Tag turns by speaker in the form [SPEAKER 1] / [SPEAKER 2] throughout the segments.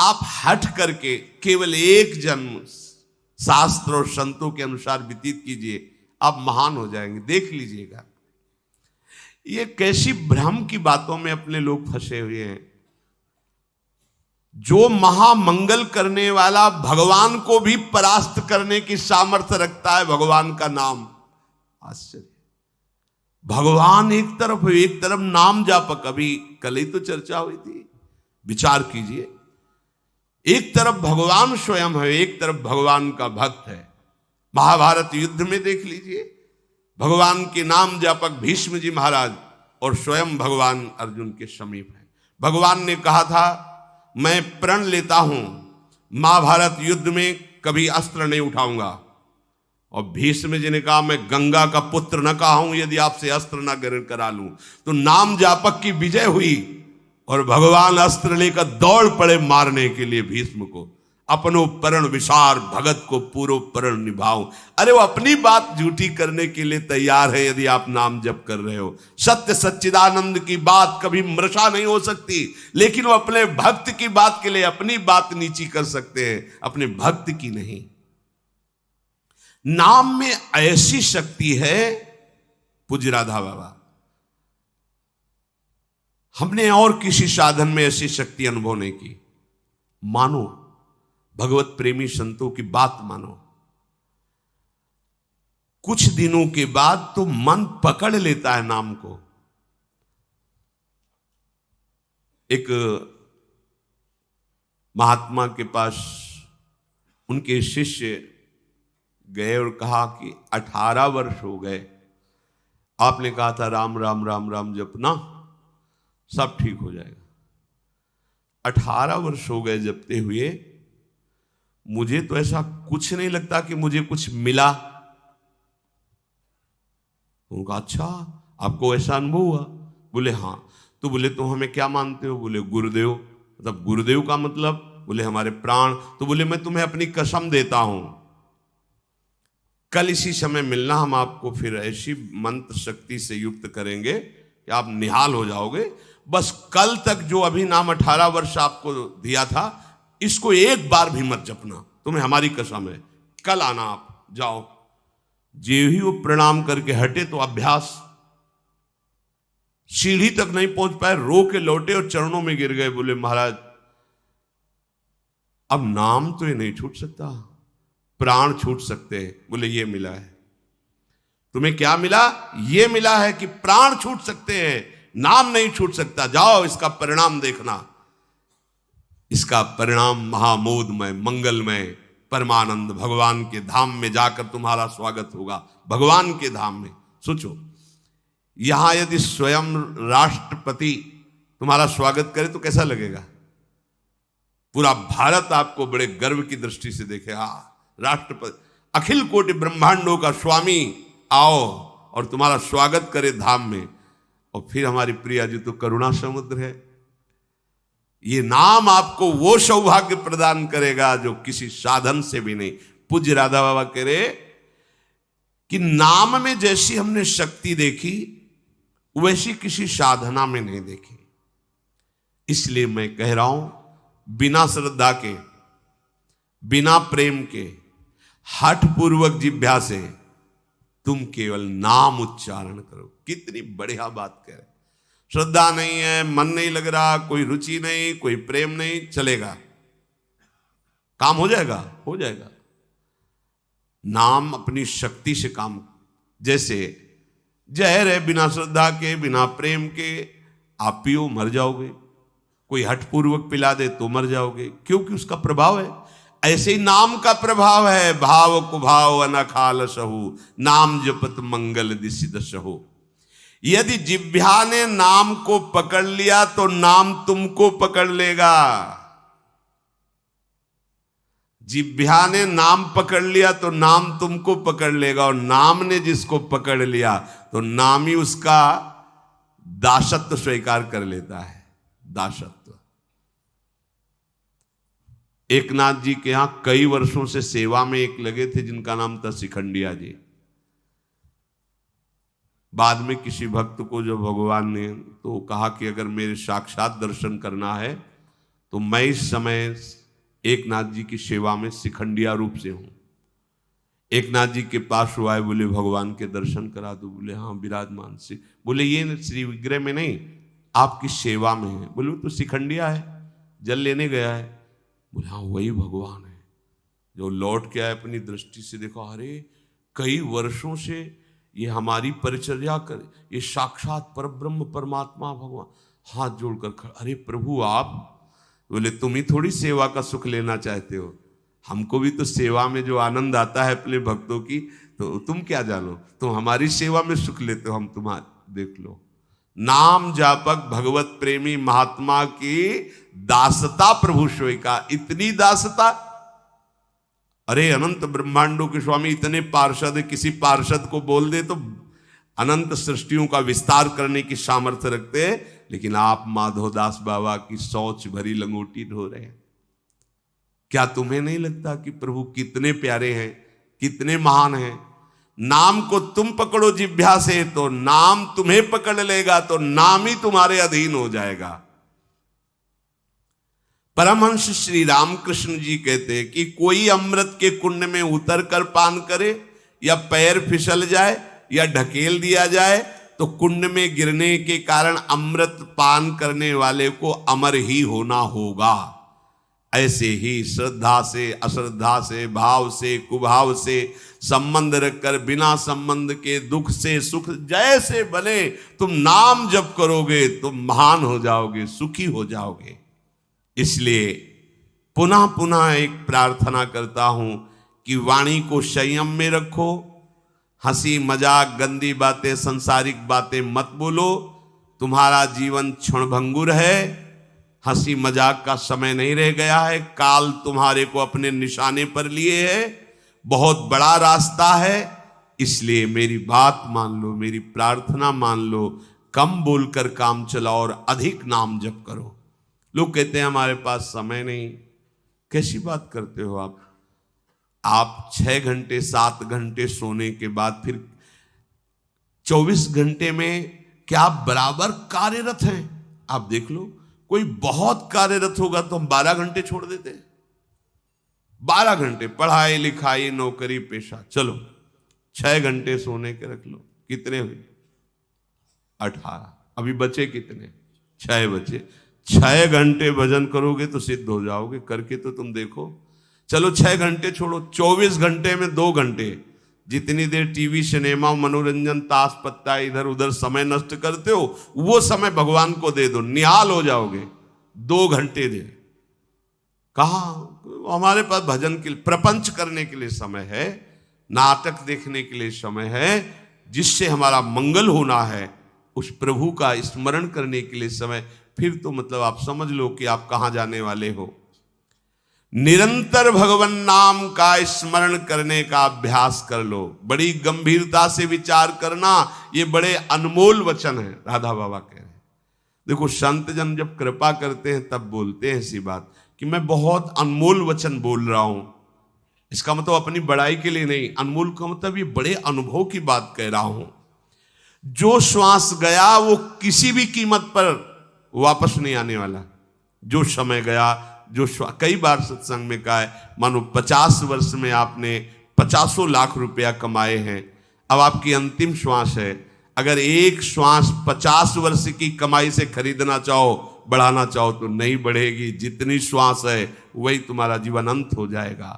[SPEAKER 1] आप हट करके केवल एक जन्म शास्त्र और संतों के अनुसार व्यतीत कीजिए, आप महान हो जाएंगे, देख लीजिएगा। ये कैसी भ्रम की बातों में अपने लोग फंसे हुए हैं। जो महामंगल करने वाला भगवान को भी परास्त करने की सामर्थ्य रखता है, भगवान का नाम। आश्चर्य, भगवान एक तरफ नाम जापक। अभी कल ही तो चर्चा हुई थी, विचार कीजिए। एक तरफ भगवान स्वयं है, एक तरफ भगवान का भक्त है। महाभारत युद्ध में देख लीजिए, भगवान के नाम जापक भीष्म जी महाराज और स्वयं भगवान अर्जुन के समीप है। भगवान ने कहा था मैं प्रण लेता हूं, महाभारत युद्ध में कभी अस्त्र नहीं उठाऊंगा। और भीष्म जी ने कहा मैं गंगा का पुत्र न कहा हूं यदि आपसे अस्त्र न ग्रहण करा लूं। तो नाम जापक की विजय हुई और भगवान अस्त्र लेकर दौड़ पड़े मारने के लिए भीष्म को। अपनो परण विसार भगत को पूरो परण निभाओ। अरे वो अपनी बात झूठी करने के लिए तैयार है यदि आप नाम जप कर रहे हो। सत्य सच्चिदानंद की बात कभी मृषा नहीं हो सकती, लेकिन वो अपने भक्त की बात के लिए अपनी बात नीची कर सकते हैं, अपने भक्त की नहीं। नाम में ऐसी शक्ति है, पूज्य राधा बाबा, हमने और किसी साधन में ऐसी शक्ति अनुभव नहीं की। मानो, भगवत प्रेमी संतों की बात मानो, कुछ दिनों के बाद तो मन पकड़ लेता है नाम को। एक महात्मा के पास उनके शिष्य गए और कहा कि 18 वर्ष हो गए, आपने कहा था राम राम राम राम जपना, सब ठीक हो जाएगा। 18 वर्ष हो गए जपते हुए, मुझे तो ऐसा कुछ नहीं लगता कि मुझे कुछ मिला। उनका अच्छा, आपको ऐसा अनुभव हुआ? बोले हाँ। तो बोले तो हमें क्या मानते हो? बोले गुरुदेव। मतलब गुरुदेव का मतलब? बोले हमारे प्राण। तो बोले मैं तुम्हें अपनी कसम देता हूं, कल इसी समय मिलना, हम आपको फिर ऐसी मंत्र शक्ति से युक्त करेंगे कि आप निहाल हो जाओगे। बस कल तक जो अभी नाम 18 वर्ष आपको दिया था, इसको एक बार भी मत जपना, तुम्हें हमारी कसम है। कल आना, आप जाओ। जे ही वो प्रणाम करके हटे तो अभ्यास, सीढ़ी तक नहीं पहुंच पाए, रो के लौटे और चरणों में गिर गए। बोले महाराज अब नाम तो ये नहीं छूट सकता, प्राण छूट सकते हैं। बोले ये मिला है। तुम्हें क्या मिला? ये मिला है कि प्राण छूट सकते हैं, नाम नहीं छूट सकता। जाओ, इसका परिणाम देखना। इसका परिणाम महामोदमय, मंगलमय, परमानंद भगवान के धाम में जाकर तुम्हारा स्वागत होगा। भगवान के धाम में सोचो, यहां यदि स्वयं राष्ट्रपति तुम्हारा स्वागत करे तो कैसा लगेगा? पूरा भारत आपको बड़े गर्व की दृष्टि से देखे। हाँ, राष्ट्रपति, अखिल कोटि ब्रह्मांडों का स्वामी आओ और तुम्हारा स्वागत करे धाम में। और फिर हमारी प्रिया जी तो करुणा समुद्र है। ये नाम आपको वो सौभाग्य प्रदान करेगा जो किसी साधन से भी नहीं। पूज्य राधा बाबा कह रहे कि नाम में जैसी हमने शक्ति देखी, वैसी किसी साधना में नहीं देखी। इसलिए मैं कह रहा हूं, बिना श्रद्धा के, बिना प्रेम के, हठ पूर्वक जिह्वा से तुम केवल नाम उच्चारण करो। कितनी बढ़िया बात कह रहे। श्रद्धा नहीं है, मन नहीं लग रहा, कोई रुचि नहीं, कोई प्रेम नहीं, चलेगा, काम हो जाएगा, हो जाएगा। नाम अपनी शक्ति से काम, जैसे जहर है, बिना श्रद्धा के, बिना प्रेम के आप पियो, मर जाओगे। कोई हठपूर्वक पिला दे तो मर जाओगे, क्योंकि उसका प्रभाव है। ऐसे ही नाम का प्रभाव है। भाव कुभाव अनखाल सहु, नाम जपत मंगल दिशि दशहु। यदि जिह्वा ने नाम को पकड़ लिया तो नाम तुमको पकड़ लेगा। जिह्वा ने नाम पकड़ लिया तो नाम तुमको पकड़ लेगा, और नाम ने जिसको पकड़ लिया तो नाम ही उसका दासत्व स्वीकार कर लेता है। दासत्व। एकनाथ जी के यहां कई वर्षों से सेवा में एक लगे थे जिनका नाम था शिखंडिया जी। बाद में किसी भक्त को जो भगवान ने तो कहा कि अगर मेरे साक्षात दर्शन करना है तो मैं इस समय एक नाथ जी की सेवा में शिखंडिया रूप से हूं। एक नाथ जी के पास हुआ है, बोले भगवान के दर्शन करा दो। बोले हाँ विराजमान से। बोले ये श्री विग्रह में नहीं, आपकी सेवा में है। बोले वो तो शिखंडिया है, जल लेने गया है। बोले हाँ वही भगवान है। जो लौट के आए अपनी दृष्टि से देखा, अरे कई वर्षों से ये हमारी परिचर्या कर, ये साक्षात परब्रह्म परमात्मा भगवान। हाथ जोड़कर खड़ा, अरे प्रभु आप। बोले तुम ही थोड़ी सेवा का सुख लेना चाहते हो, हमको भी तो सेवा में जो आनंद आता है अपने भक्तों की, तो तुम क्या जानो, तुम हमारी सेवा में सुख लेते हो, हम तुम्हारे देख लो। नाम जापक भगवत प्रेमी महात्मा की दासता प्रभु सोई का। इतनी दासता, अरे अनंत ब्रह्मांडों के स्वामी इतने पार्षद, किसी पार्षद को बोल दे तो अनंत सृष्टियों का विस्तार करने की सामर्थ्य रखते हैं, लेकिन आप माधवदास बाबा की शौच भरी लंगोटी ढो रहे हैं। क्या तुम्हें नहीं लगता कि प्रभु कितने प्यारे हैं, कितने महान हैं? नाम को तुम पकड़ो जिह्वा से तो नाम तुम्हें पकड़ लेगा, तो नाम ही तुम्हारे अधीन हो जाएगा। परमहंस श्री रामकृष्ण जी कहते हैं कि कोई अमृत के कुंड में उतर कर पान करे, या पैर फिसल जाए या ढकेल दिया जाए, तो कुंड में गिरने के कारण अमृत पान करने वाले को अमर ही होना होगा। ऐसे ही श्रद्धा से, अश्रद्धा से, भाव से, कुभाव से संबंध रखकर बिना संबंध के दुख से सुख जैसे बने, तुम नाम जप करोगे तुम महान हो जाओगे, सुखी हो जाओगे। इसलिए पुनः पुनः एक प्रार्थना करता हूं कि वाणी को संयम में रखो। हंसी मजाक, गंदी बातें, सांसारिक बातें मत बोलो। तुम्हारा जीवन क्षणभंगुर है, हंसी मजाक का समय नहीं रह गया है। काल तुम्हारे को अपने निशाने पर लिए है, बहुत बड़ा रास्ता है। इसलिए मेरी बात मान लो, मेरी प्रार्थना मान लो, कम बोलकर काम चलाओ और अधिक नाम जप करो। लोग कहते हैं हमारे पास समय नहीं। कैसी बात करते हो आप? आप 6 घंटे 7 घंटे सोने के बाद फिर 24 घंटे में क्या आप बराबर कार्यरत हैं? आप देख लो, कोई बहुत कार्यरत होगा तो हम 12 घंटे छोड़ देते हैं। 12 घंटे पढ़ाई लिखाई नौकरी पेशा, चलो 6 घंटे सोने के रख लो। कितने हुए? 18। अभी बचे कितने? 6 बचे। 6 घंटे भजन करोगे तो सिद्ध हो जाओगे। करके तो तुम देखो। चलो 6 घंटे छोड़ो, 24 घंटे में 2 घंटे, जितनी देर टीवी सिनेमा मनोरंजन ताश पत्ता इधर उधर समय नष्ट करते हो, वो समय भगवान को दे दो, निहाल हो जाओगे। 2 घंटे दे। कहा हमारे पास भजन के लिए, प्रपंच करने के लिए समय है, नाटक देखने के लिए समय है, जिससे हमारा मंगल होना है, उस प्रभु का स्मरण करने के लिए समय। फिर तो मतलब आप समझ लो कि आप कहां जाने वाले हो। निरंतर भगवान नाम का स्मरण करने का अभ्यास कर लो। बड़ी गंभीरता से विचार करना, ये बड़े अनमोल वचन है। राधा बाबा कह रहे हैं, देखो संत जन जब कृपा करते हैं तब बोलते हैं ऐसी बात कि मैं बहुत अनमोल वचन बोल रहा हूं। इसका मतलब अपनी बड़ाई के लिए नहीं, अनमोल का मतलब ये बड़े अनुभव की बात कह रहा हूं। जो श्वास गया वो किसी भी कीमत पर वापस नहीं आने वाला। जो समय गया, जो कई बार सत्संग में कहा है, मानो 50 वर्ष में आपने 50 लाख रुपया कमाए हैं, अब आपकी अंतिम श्वास है। अगर एक श्वास 50 वर्ष की कमाई से खरीदना चाहो, बढ़ाना चाहो तो नहीं बढ़ेगी। जितनी श्वास है वही तुम्हारा जीवन अंत हो जाएगा।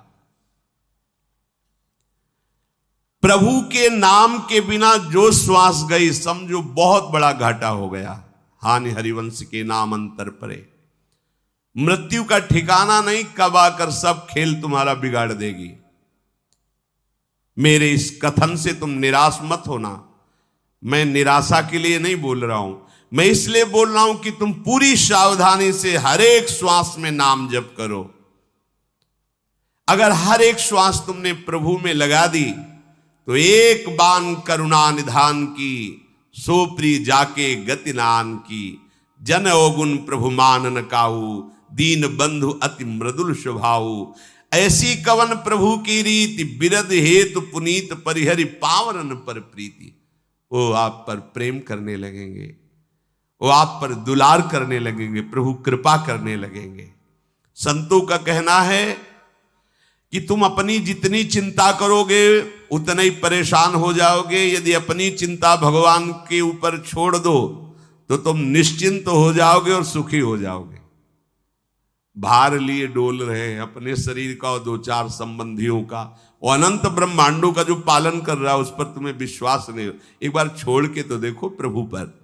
[SPEAKER 1] प्रभु के नाम के बिना जो श्वास गई, समझो बहुत बड़ा घाटा हो गया। हानि हरिवंश के नाम अंतर परे। मृत्यु का ठिकाना नहीं, कब आकर सब खेल तुम्हारा बिगाड़ देगी। मेरे इस कथन से तुम निराश मत होना। मैं निराशा के लिए नहीं बोल रहा हूं, मैं इसलिए बोल रहा हूं कि तुम पूरी सावधानी से हर एक श्वास में नाम जप करो। अगर हर एक श्वास तुमने प्रभु में लगा दी तो एक बान करुणा निधान की, सोप्री जाके गति नान की। जन अवगुण प्रभु मानन काऊ, दीन बंधु अति मृदुल स्वभाऊ। ऐसी कवन प्रभु की रीति, बिरद हेतु पुनीत परिहरि पावनन पर प्रीति। वो आप पर प्रेम करने लगेंगे, वो आप पर दुलार करने लगेंगे, प्रभु कृपा करने लगेंगे। संतों का कहना है कि तुम अपनी जितनी चिंता करोगे उतने ही परेशान हो जाओगे। यदि अपनी चिंता भगवान के ऊपर छोड़ दो तो तुम निश्चिंत हो जाओगे और सुखी हो जाओगे। भार लिए डोल रहे हैं अपने शरीर का और दो चार संबंधियों का, और अनंत ब्रह्मांडों का जो पालन कर रहा है उस पर तुम्हें विश्वास नहीं हो। एक बार छोड़ के तो देखो प्रभु पर।